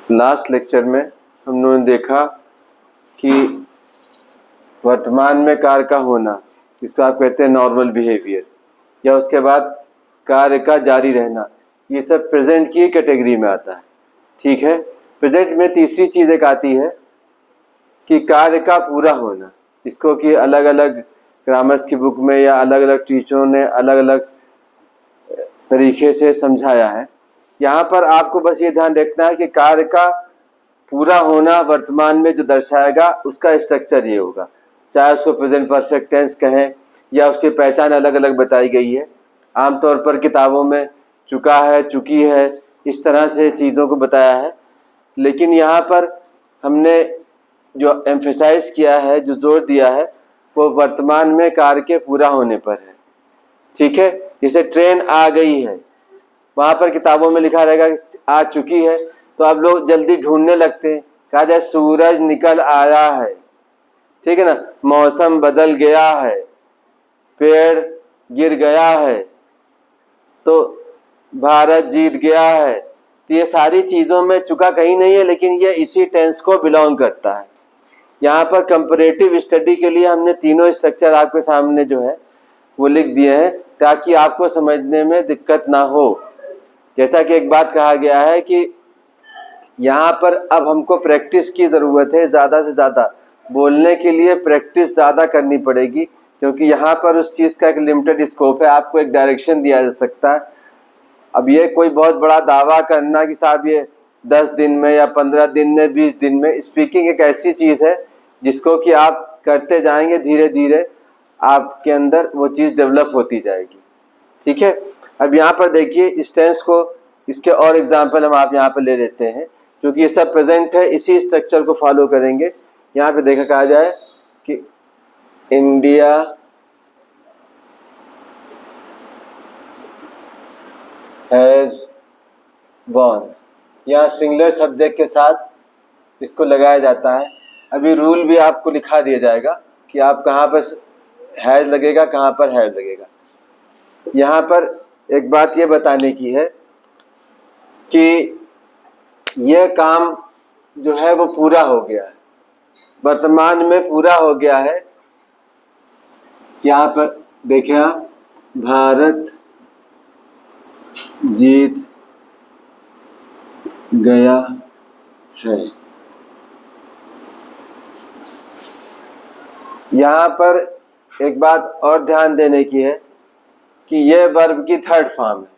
Last lecture में हम लोगों ने देखा कि वर्तमान में कार्य का होना, इसको आप कहते हैं नॉर्मल बिहेवियर, या उसके बाद कार्य का जारी रहना, ये सब प्रेजेंट की कैटेगरी में आता है। ठीक है। प्रेजेंट में तीसरी चीज़ एक आती है कि कार्य का पूरा होना, इसको कि अलग अलग ग्रामर्स की बुक में या अलग अलग टीचरों ने अलग अलग तरीके से समझाया है। यहाँ पर आपको बस ये ध्यान रखना है कि कार्य का पूरा होना वर्तमान में जो दर्शाएगा उसका स्ट्रक्चर ये होगा, चाहे उसको प्रेजेंट परफेक्ट टेंस कहें या उसकी पहचान अलग अलग बताई गई है। आमतौर पर किताबों में चुका है, चुकी है, इस तरह से चीज़ों को बताया है, लेकिन यहाँ पर हमने जो एम्फेसाइज किया है, जो जोर दिया है, वो वर्तमान में कार्य के पूरा होने पर है। ठीक है। जैसे ट्रेन आ गई है, वहाँ पर किताबों में लिखा रहेगा कि आ चुकी है, तो आप लोग जल्दी ढूंढने लगते हैं, कहा जाए सूरज निकल आया है, ठीक है ना, मौसम बदल गया है, पेड़ गिर गया है, तो भारत जीत गया है। तो ये सारी चीज़ों में चुका कहीं नहीं है, लेकिन ये इसी टेंस को बिलोंग करता है। यहाँ पर कंपैरेटिव स्टडी के लिए हमने तीनों स्ट्रक्चर आपके सामने जो है वो लिख दिए हैं, ताकि आपको समझने में दिक्कत ना हो। जैसा कि एक बात कहा गया है कि यहाँ पर अब हमको प्रैक्टिस की ज़रूरत है, ज़्यादा से ज़्यादा बोलने के लिए प्रैक्टिस ज़्यादा करनी पड़ेगी, क्योंकि यहाँ पर उस चीज़ का एक लिमिटेड स्कोप है, आपको एक डायरेक्शन दिया जा सकता है। अब ये कोई बहुत बड़ा दावा करना कि साहब ये 10 दिन में या 15 दिन में 20 दिन में, स्पीकिंग एक ऐसी चीज़ है जिसको कि आप करते जाएंगे, धीरे धीरे आपके अंदर वो चीज़ डेवलप होती जाएगी। ठीक है। अब यहाँ पर देखिए इस टेंस को, इसके और एग्जाम्पल हम आप यहाँ पर ले लेते हैं, क्योंकि ये सब प्रेजेंट है, इसी स्ट्रक्चर को फॉलो करेंगे। यहाँ पे देखा कहा जाए कि इंडिया हैज़ वॉन, यहाँ सिंगुलर सब्जेक्ट के साथ इसको लगाया जाता है। अभी रूल भी आपको लिखा दिया जाएगा कि आप कहाँ पर हैज़ लगेगा, कहाँ पर हैव लगेगा। यहाँ पर एक बात ये बताने की है कि यह काम जो है वो पूरा हो गया है, वर्तमान में पूरा हो गया है। यहाँ पर देखिए आप, भारत जीत गया है। यहाँ पर एक बात और ध्यान देने की है कि यह वर्ब की थर्ड फॉर्म है।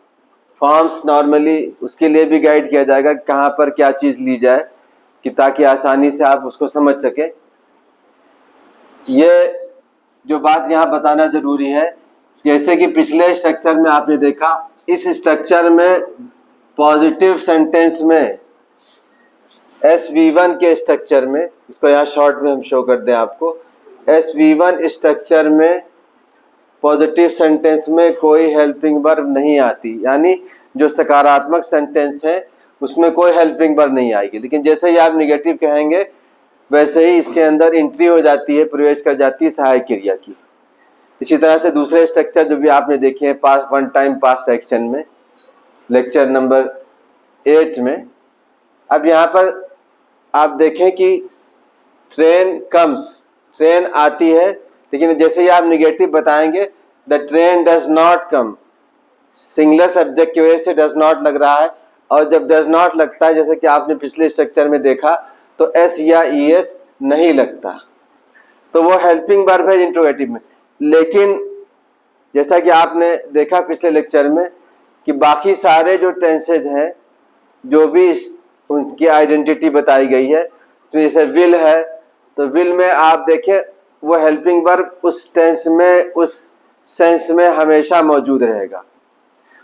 फॉर्म्स नॉर्मली उसके लिए भी गाइड किया जाएगा कि कहाँ पर क्या चीज़ ली जाए, कि ताकि आसानी से आप उसको समझ सके। ये जो बात यहाँ बताना ज़रूरी है, जैसे कि पिछले स्ट्रक्चर में आपने देखा, इस स्ट्रक्चर में पॉजिटिव सेंटेंस में SV1 के स्ट्रक्चर में, इसको यहाँ शॉर्ट में हम शो कर दें आपको, SV1 स्ट्रक्चर में पॉजिटिव सेंटेंस में कोई हेल्पिंग वर्ब नहीं आती, यानी जो सकारात्मक सेंटेंस है उसमें कोई हेल्पिंग वर्ब नहीं आएगी। लेकिन जैसे ही आप निगेटिव कहेंगे वैसे ही इसके अंदर एंट्री हो जाती है, प्रवेश कर जाती है सहायक क्रिया की। इसी तरह से दूसरे स्ट्रक्चर जो भी आपने देखे हैं past one time past action में, लेक्चर नंबर 8 में। अब यहाँ पर आप देखें कि ट्रेन कम्स, ट्रेन आती है, लेकिन जैसे ही आप निगेटिव बताएंगे the train does not come, singular subject की वजह से डज नॉट लग रहा है, और जब डज नॉट लगता है जैसे कि आपने पिछले स्ट्रक्चर में देखा तो एस या ES नहीं लगता, तो वो हेल्पिंग वर्ब है इंट्रोगेटिव में। लेकिन जैसा कि आपने देखा पिछले लेक्चर में कि बाकी सारे जो टेंसेज हैं, जो भी उनकी आइडेंटिटी बताई गई है, तो जैसे विल है, तो विल में आप देखें वो हेल्पिंग वर्ब उस टेंस में, उस सेंस में हमेशा मौजूद रहेगा,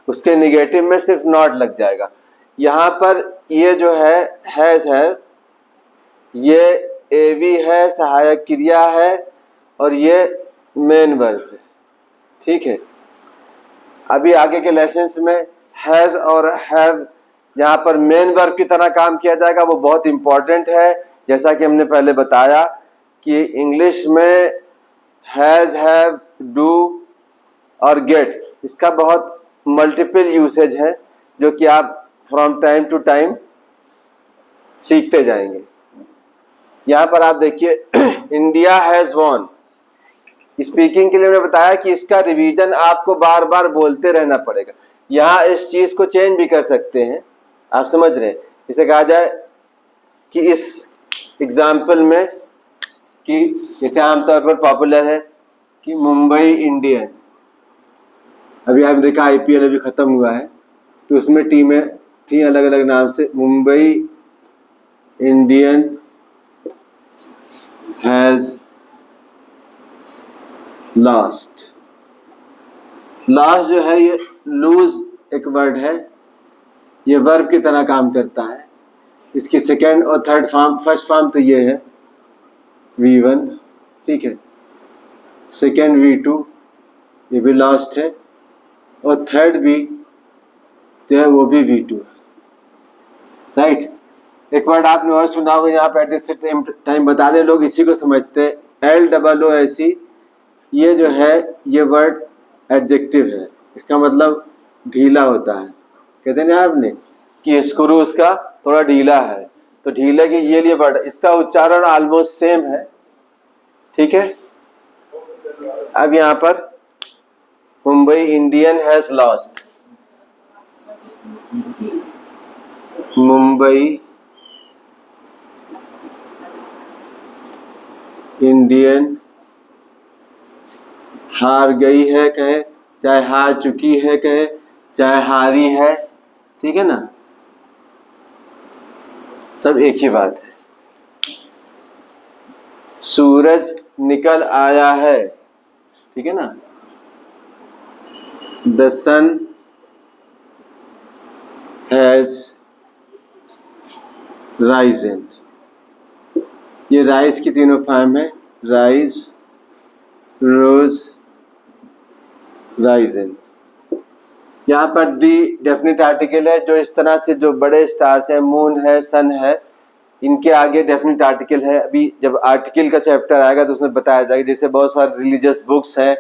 उसके निगेटिव में सिर्फ नॉट लग जाएगा। यहाँ पर ये जो हैज़ है, ये AV है, सहायक क्रिया है, और ये मेन वर्ब है। ठीक है। अभी आगे के लेसन्स में हैज़ और हैव यहाँ पर मेन वर्ब की तरह काम किया जाएगा, वो बहुत इम्पॉर्टेंट है। जैसा कि हमने पहले बताया कि इंग्लिश में हैज़, हैव, डू और गेट, इसका बहुत मल्टीपल यूसेज है, जो कि आप फ्रॉम टाइम टू टाइम सीखते जाएंगे। यहाँ पर आप देखिए इंडिया हैज़ वॉन। स्पीकिंग के लिए मैंने बताया कि इसका रिवीजन आपको बार बार बोलते रहना पड़ेगा। यहाँ इस चीज़ को चेंज भी कर सकते हैं, आप समझ रहे हैं। इसे कहा जाए कि इस एग्जाम्पल में कि जैसे आमतौर पर पॉपुलर है कि मुंबई इंडियन, अभी आप देखा आईपीएल अभी ख़त्म हुआ है तो उसमें टीमें थी अलग अलग नाम से। Mumbai Indian has lost. Lost जो है ये लूज एक वर्ड है, ये वर्ब की तरह काम करता है। इसकी सेकेंड और थर्ड फॉर्म, फर्स्ट फॉर्म तो ये है V1, ठीक है, सेकेंड V2 ये भी लॉस्ट है, और थर्ड भी जो है वो भी V2 है, राइट। एक वर्ड आपने और सुना होगा यहाँ पे एट द टाइम बता दें, लोग इसी को समझते हैं LOOSE। ये जो है ये वर्ड एडजेक्टिव है, इसका मतलब ढीला होता है। कहते हैं ना आपने कि स्क्रू उसका थोड़ा ढीला है, तो ढीले के ये लिए वर्ड, इसका उच्चारण ऑलमोस्ट सेम है, ठीक है। अब यहाँ पर Mumbai Indian has lost, Mumbai Indian हार गई है कहे, चाहे हार चुकी है कहे, चाहे हारी है, ठीक है ना, सब एक ही बात है। सूरज निकल आया है, ठीक है ना, द सन हैज राइजन। ये राइज की तीनों फॉर्म है, राइज, रोज, राइजन। यहाँ पर दी डेफिनेट आर्टिकल है, जो इस तरह से जो बड़े स्टार्स हैं, मून है, सन है, इनके आगे डेफिनेट आर्टिकल है। अभी जब आर्टिकल का चैप्टर आएगा तो उसमें बताया जाएगा। जैसे बहुत सारे रिलीजियस बुक्स हैं,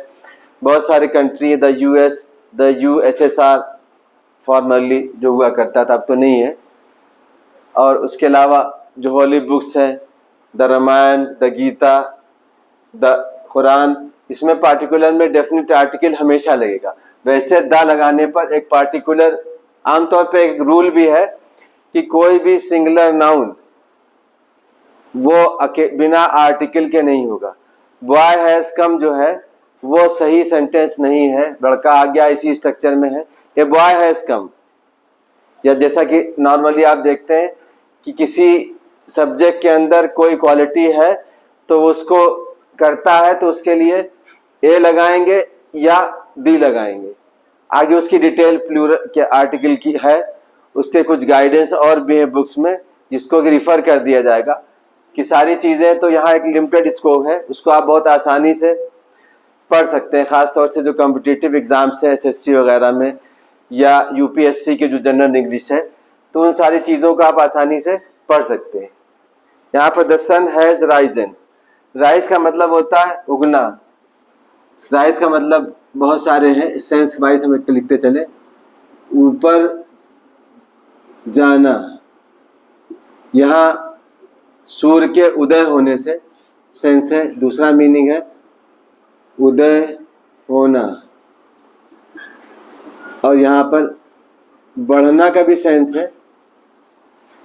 बहुत सारे कंट्री है, द USSR फॉर्मरली जो हुआ करता था, अब तो नहीं है। और उसके अलावा जो होली बुक्स हैं, the Ramayan, the Gita, the Quran, इसमें पार्टिकुलर में डेफिनेट आर्टिकल हमेशा लगेगा। वैसे द लगाने पर एक पार्टिकुलर आमतौर पे एक रूल भी है कि कोई भी सिंगुलर नाउन वो बिना आर्टिकल के नहीं होगा। बॉय हैज कम जो है वो सही सेंटेंस नहीं है, लड़का आ गया इसी स्ट्रक्चर में है, ये बॉय हैज कम। या जैसा कि नॉर्मली आप देखते हैं कि किसी सब्जेक्ट के अंदर कोई क्वालिटी है तो उसको करता है तो उसके लिए ए लगाएंगे या दी लगाएंगे। आगे उसकी डिटेल प्लूरल के आर्टिकल की है, उसके कुछ गाइडेंस और भी है बुक्स में जिसको रिफ़र कर दिया जाएगा कि सारी चीज़ें। तो यहाँ एक लिमिटेड स्कोप है, उसको आप बहुत आसानी से पढ़ सकते हैं, ख़ास तौर से जो कॉम्पिटिटिव एग्ज़ाम्स हैं SSC वगैरह में या UPSC के जो जनरल इंग्लिश है, तो उन सारी चीज़ों को आप आसानी से पढ़ सकते हैं। यहाँ पर the sun has risen, rise का मतलब होता है उगना। राइज का मतलब बहुत सारे हैं, सेंस वाइज हम लिखते चले। ऊपर जाना, यहाँ सूर्य के उदय होने से सेंस है। दूसरा मीनिंग है उदय होना, और यहाँ पर बढ़ना का भी सेंस है।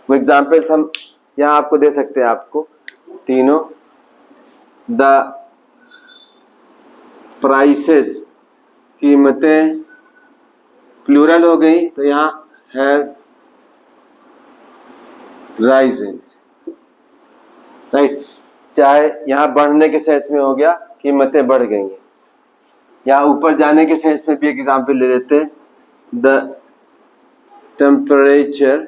वो एग्जाम्पल्स हम यहाँ आपको दे सकते हैं, आपको तीनों। द प्राइसेस, कीमतें, प्लूरल हो गई तो यहाँ हैव राइजन, राइट। चाहे यहाँ बढ़ने के सेंस में हो गया, कीमतें बढ़ गई हैं। यहाँ ऊपर जाने के सेंस में भी एक एग्जाम्पल ले लेते हैं। The temperature,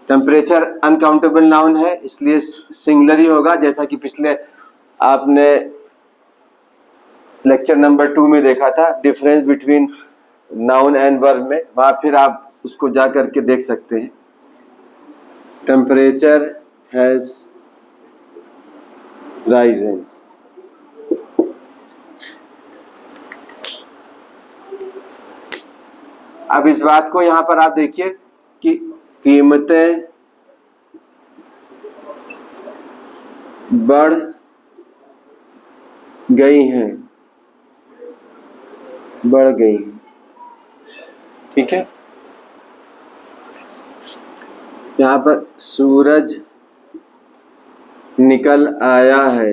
temperature uncountable noun है इसलिए सिंगुलर ही होगा, जैसा कि पिछले आपने लेक्चर नंबर 2 में देखा था difference between noun and verb में, वहाँ फिर आप उसको जा करके देख सकते हैं। Temperature has Ryzen. अब इस बात को यहाँ पर आप देखिए कि कीमतें बढ़ गई हैं, बढ़ गई हैं, ठीक है। यहाँ पर सूरज निकल आया है,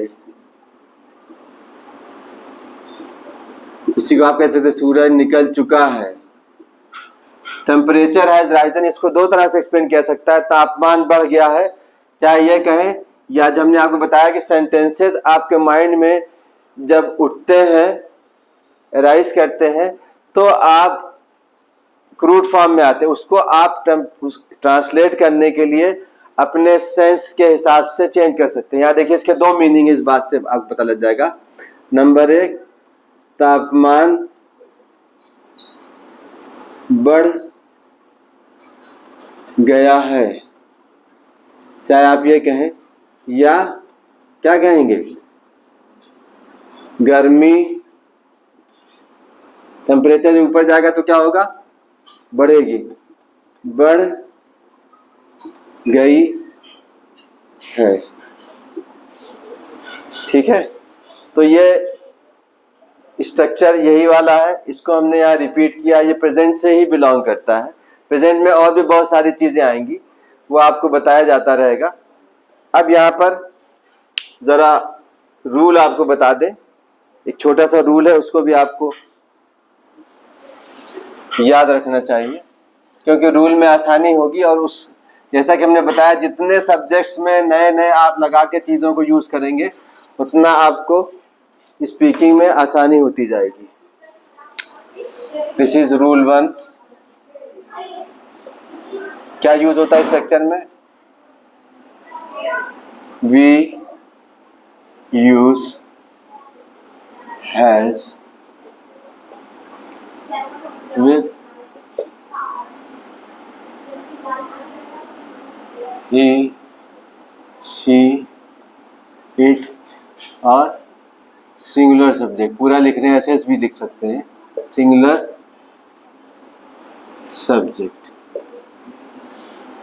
इसी को आप कहते थे सूरज निकल चुका है। टेम्परेचर हैज राइजन, इसको दो तरह से एक्सप्लेन किया सकता है, तापमान बढ़ गया है, चाहे ये कहें, या जब हमने आपको बताया कि सेंटेंसेस आपके माइंड में जब उठते हैं, राइज करते हैं, तो आप क्रूड फॉर्म में आते हैं, उसको आप ट्रांसलेट करने के लिए अपने सेंस के हिसाब से चेंज कर सकते हैं। यहाँ देखिए इसके दो मीनिंग, इस बात से आपको पता लग जाएगा। नंबर एक, तापमान बढ़ गया है, चाहे आप ये कहें या क्या कहेंगे, गर्मी, टेम्परेचर ऊपर जाएगा तो क्या होगा, बढ़ेगी, बढ़ गई है, ठीक है। तो ये स्ट्रक्चर यही वाला है, इसको हमने यहाँ रिपीट किया, ये प्रेजेंट से ही बिलोंग करता है। प्रेजेंट में और भी बहुत सारी चीज़ें आएंगी, वो आपको बताया जाता रहेगा। अब यहाँ पर ज़रा रूल आपको बता दें, एक छोटा सा रूल है, उसको भी आपको याद रखना चाहिए, क्योंकि रूल में आसानी होगी। और उस जैसा कि हमने बताया, जितने सब्जेक्ट्स में नए नए आप लगा के चीज़ों को यूज़ करेंगे, उतना आपको स्पीकिंग में आसानी होती जाएगी। This is rule 1। क्या यूज होता है इस सेक्शन में, we use has with he, she, it और सिंगुलर सब्जेक्ट। पूरा लिख रहे हैं ऐसे भी लिख सकते हैं, singular subject.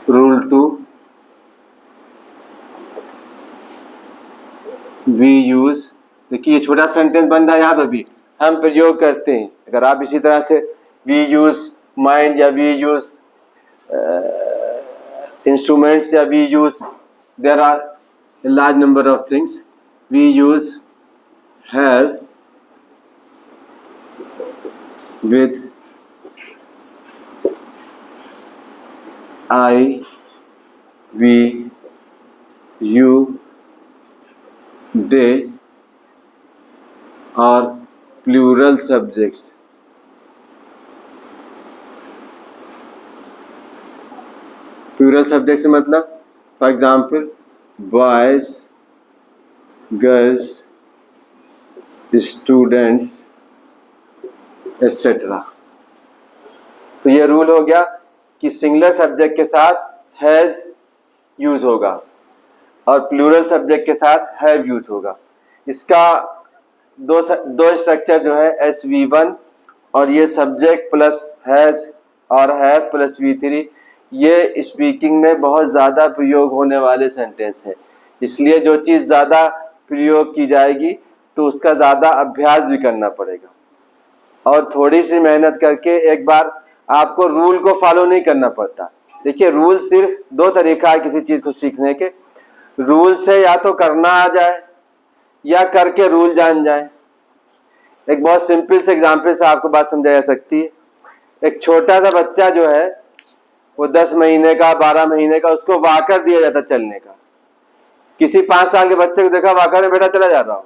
Rule 2, we use, देखिए ये छोटा सेंटेंस बन रहा है, यहाँ पर भी हम प्रयोग करते हैं। अगर आप इसी तरह से वी यूज माइंड या वी यूज इंस्ट्रूमेंट्स या we use, there are a large number of things, we use have with I, we, you, they और प्लूरल सब्जेक्ट्स। प्लूरल सब्जेक्ट से मतलब for example boys, girls, students etcetera. तो ये rule हो गया कि singular subject के साथ हैज यूज होगा और प्लूरल सब्जेक्ट के साथ हैव यूज होगा। इसका दो स्ट्रक्चर जो है SV1 और ये सब्जेक्ट प्लस हैज और हैव प्लस V3, ये स्पीकिंग में बहुत ज़्यादा प्रयोग होने वाले सेंटेंस हैं। इसलिए जो चीज़ ज़्यादा प्रयोग की जाएगी तो उसका ज़्यादा अभ्यास भी करना पड़ेगा और थोड़ी सी मेहनत करके एक बार आपको रूल को फॉलो नहीं करना पड़ता। देखिए रूल सिर्फ दो तरीका है किसी चीज़ को सीखने के, रूल से या तो करना आ जाए या करके रूल जान जाए। एक बहुत सिंपल से एग्जाम्पल से आपको बात समझाई जा सकती है। एक छोटा सा बच्चा जो है वो 10 महीने का 12 महीने का, उसको वाकर दिया जाता चलने का। किसी 5 साल के बच्चे को देखा वाकर में बेटा चला जाता हो,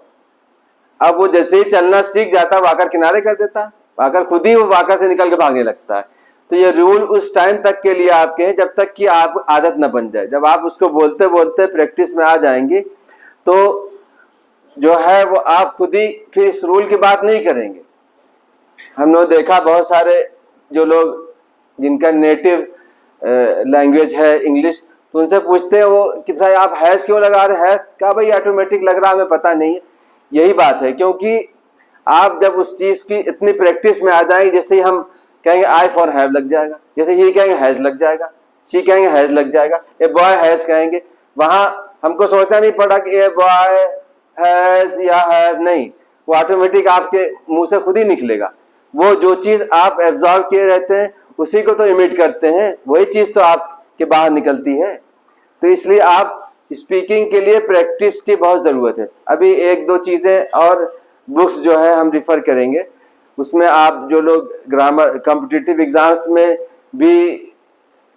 अब वो जैसे ही चलना सीख जाता वाकर किनारे कर देता, वाकर खुद ही वो वाकर से निकल के भागने लगता है। तो ये रूल उस टाइम तक के लिए आपके हैं जब तक कि आप आदत न बन जाए। जब आप उसको बोलते बोलते प्रैक्टिस में आ जाएंगे तो जो है वो आप खुद ही फिर इस रूल की बात नहीं करेंगे। हम लोग देखा बहुत सारे जो लोग जिनका नेटिव लैंग्वेज है इंग्लिश, तो उनसे पूछते हैं वो कि भाई आप हैज़ क्यों लगा रहे हैं, क्या भाई ऑटोमेटिक लग रहा, हमें पता नहीं है। यही बात है, क्योंकि आप जब उस चीज़ की इतनी प्रैक्टिस में आ जाएंगे, जैसे ही हम कहेंगे आई फॉर हैव लग जाएगा, जैसे ही कहेंगे हैज लग जाएगा, शी कहेंगे हैज लग जाएगा, ए बॉय हैज कहेंगे, वहां हमको सोचना नहीं पड़ा कि ए बॉय हैज या हैव, नहीं, वो ऑटोमेटिक आपके मुंह से खुद ही निकलेगा। वो जो चीज आप एब्जॉर्व किए रहते हैं उसी को तो इमिट करते हैं, वही चीज तो आपके बाहर निकलती है। तो इसलिए आप स्पीकिंग के लिए प्रैक्टिस की बहुत ज़रूरत है। अभी एक दो चीज़ें और बुक्स जो है हम रिफ़र करेंगे, उसमें आप जो लोग ग्रामर कॉम्पिटिटिव एग्ज़ाम्स में भी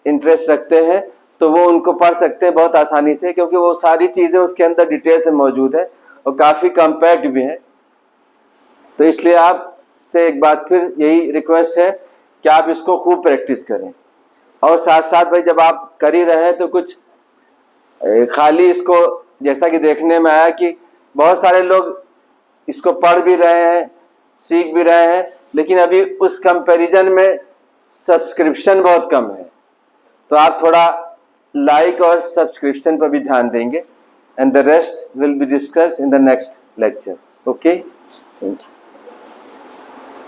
इंटरेस्ट रखते हैं तो वो उनको पढ़ सकते हैं बहुत आसानी से, क्योंकि वो सारी चीज़ें उसके अंदर डिटेल से मौजूद है और काफ़ी कम्पैक्ट भी हैं। तो इसलिए आप से एक बात फिर यही रिक्वेस्ट है कि आप इसको खूब प्रैक्टिस करें, और साथ साथ भाई जब आप कर ही रहे हैं तो कुछ खाली इसको, जैसा कि देखने में आया कि बहुत सारे लोग इसको पढ़ भी रहे हैं, सीख भी रहे हैं, लेकिन अभी उस कंपैरिजन में सब्सक्रिप्शन बहुत कम है। तो आप थोड़ा लाइक और सब्सक्रिप्शन पर भी ध्यान देंगे, and the rest will be discuss in the next lecture. Okay, thank you.